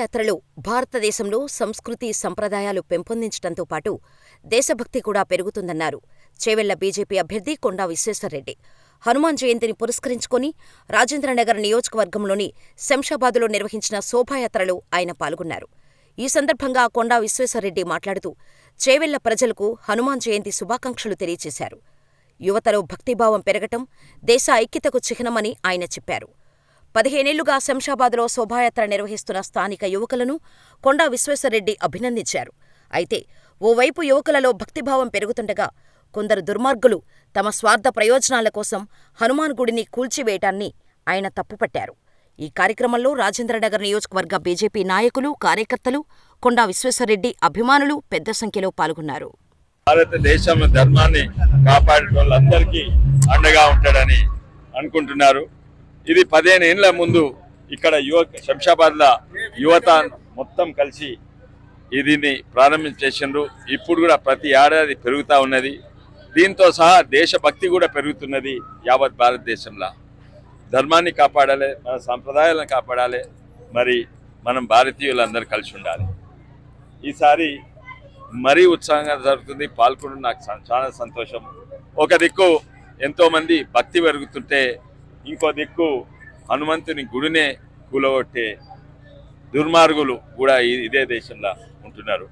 శోభాయాత్రలు భారతదేశంలో సంస్కృతి సంప్రదాయాలు పెంపొందించడంతో పాటు దేశభక్తి కూడా పెరుగుతుందన్నారు చేవెళ్ల బీజేపీ అభ్యర్థి కొండా విశ్వేశ్వర్రెడ్డి. హనుమాన్ జయంతిని పురస్కరించుకుని రాజేంద్రనగర్ నియోజకవర్గంలోని శంషాబాదులో నిర్వహించిన శోభాయాత్రలో ఆయన పాల్గొన్నారు. ఈ సందర్భంగా కొండా విశ్వేశ్వర్రెడ్డి మాట్లాడుతూ చేవెళ్ల ప్రజలకు హనుమాన్ జయంతి శుభాకాంక్షలు తెలియజేశారు. యువతలో భక్తిభావం పెరగటం దేశ ఐక్యతకు చిహ్నమని ఆయన చెప్పారు. 15 ఏళ్లుగా శంషాబాద్లో శోభాయాత్ర నిర్వహిస్తున్న స్థానిక యువకులను కొండా విశ్వేశ్వర్రెడ్డి అభినందించారు. అయితే ఓవైపు యువకులలో భక్తిభావం పెరుగుతుండగా కొందరు దుర్మార్గులు తమ స్వార్థ ప్రయోజనాల కోసం హనుమాన్ గుడిని కూల్చివేయటాన్ని ఆయన తప్పుపట్టారు. ఈ కార్యక్రమంలో రాజేంద్రనగర్ నియోజకవర్గ బీజేపీ నాయకులు, కార్యకర్తలు, కొండా విశ్వేశ్వర్రెడ్డి అభిమానులు పెద్ద సంఖ్యలో పాల్గొన్నారు. భారతదేశం ధర్మాన్ని కాపాడే వాళ్ళందరికీ అండగా ఉంటాడని అనుకుంటున్నారు. ఇది 15 ఏళ్ల ముందు ఇక్కడ శంషాబాద్ల యువత మొత్తం కలిసి దీన్ని ప్రారంభించేసిండ్రు. ఇప్పుడు కూడా ప్రతి ఏడాది పెరుగుతూ ఉన్నది. దీంతో సహా దేశభక్తి కూడా పెరుగుతున్నది. యావత్ భారతదేశంలో ధర్మాన్ని కాపాడాలి, మన సంప్రదాయాలను కాపాడాలి, మరి మనం భారతీయులందరూ కలిసి ఉండాలి. ఈసారి మరీ ఉత్సాహంగా జరుగుతుంది. పాల్గొనడం నాకు చాలా సంతోషం. ఒక దిక్కు ఎంతోమంది భక్తి పెరుగుతుంటే ఇంకో దిక్కు హనుమంతుని గుడినే కూలగొట్టే దుర్మార్గులు కూడా ఇదే దేశంలో ఉంటున్నారు.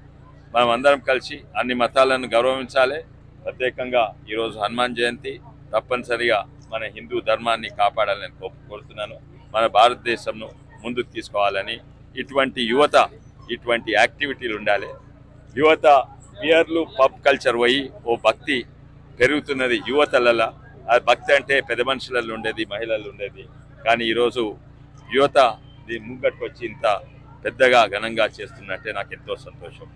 మనం అందరం కలిసి అన్ని మతాలను గౌరవించాలి. ప్రత్యేకంగా ఈరోజు హనుమాన్ జయంతి, తప్పనిసరిగా మన హిందూ ధర్మాన్ని కాపాడాలని కోరుతున్నాను. మన భారతదేశంను ముందుకు తీసుకోవాలని ఇటువంటి యువత ఇటువంటి యాక్టివిటీలు ఉండాలి. యువత బియర్లు, పబ్ కల్చర్ పోయి ఓ భక్తి పెరుగుతున్నది యువతలలో. ఆ భక్తి అంటే పెద్ద మనుషులలో ఉండేది, మహిళలు ఉండేది. కానీ ఈరోజు యువత దీని ముంగట్టుకు వచ్చి ఇంత పెద్దగా ఘనంగా చేస్తున్నట్టే నాకు ఎంతో సంతోషం.